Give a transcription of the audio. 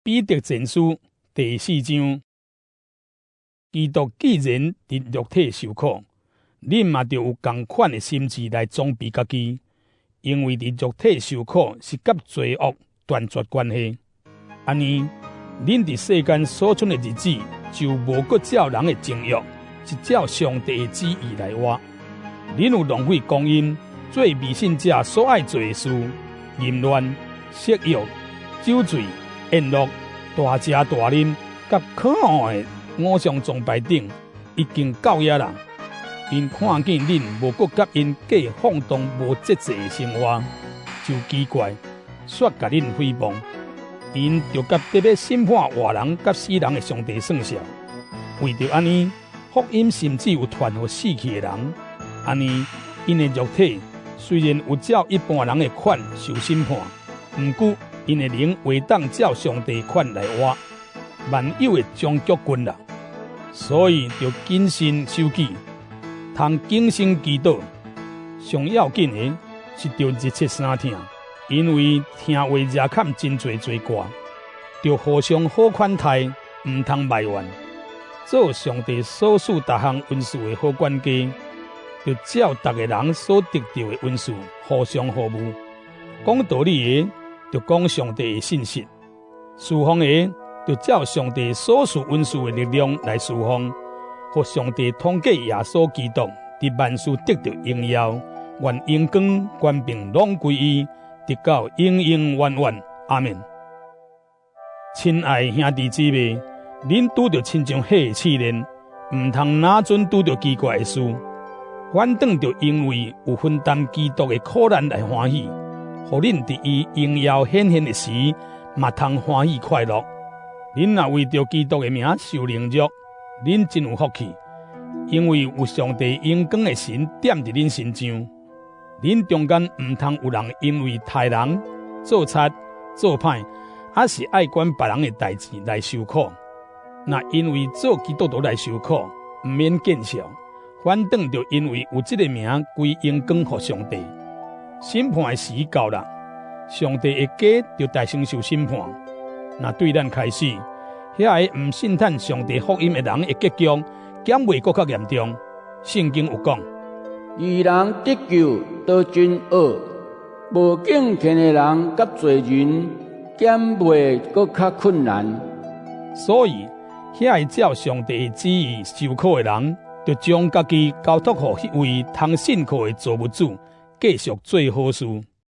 彼得前书第4章，基督既然伫肉体受苦，恁嘛着有同款的心志来装备家己，因为伫肉体受苦是甲罪恶断绝关系。安尼，恁伫世间所存的日子，就无搁照人的情欲，是照上帝的旨意来活。恁有浪费光阴，做迷信者所爱做的事，淫乱、色欲、酒醉、宴乐、大食大啉，甲可恶的偶像崇拜等，已经够野啦。因看见恁无搁甲因过放荡无节制的生活，就奇怪，煞甲恁诽谤。因就甲特别审判活人甲死人的上帝算账。为着安尼，福音甚至有传予死去的人。安尼，因的肉体虽然有照一般人的款受审判，毋过因的灵袂当照上帝款来活，万有的终局军啦。所以就谨慎守己，通警醒祈祷。上要紧的是着日切三听。因为听话热坎真侪挂，着互相好款待，毋通埋怨，做上帝所赐逐项恩赐的好管家，着照逐个人所得到的恩赐互相服务。讲道理的，着讲上帝的信息；侍奉的，着照上帝所赐恩赐的力量来侍奉，互上帝统计耶稣基督伫万事得到荣耀，愿荣光权柄拢归伊。直到永永远远，阿们。亲爱兄弟姊妹，恁拄着亲像火的试炼，毋通哪准拄着奇怪的事，反倒着因为有分担基督的苦难来欢喜，互恁伫伊荣耀显现的时，嘛通欢喜快乐。恁若为着基督的名受凌辱，恁真有福气，因为有上帝荣光的神点伫恁身上。恁中间毋通有人因为害人、做贼、做歹，还是爱管别人的代志来受苦。那因为做基督徒来受苦，毋免见笑，反倒就因为有这个名归荣光给上帝。审判的时到了，上帝的家就大承受审判。那对咱开始，遐个毋信趁上帝福音的人的结局，减袂搁较严重。圣经有讲。义人得救都真恶，无敬虔的人甲罪人减袂搁较困难。所以，遐个照上帝的旨意受苦的人，就将家己交托予迄位通信靠的造物主，继续做好事。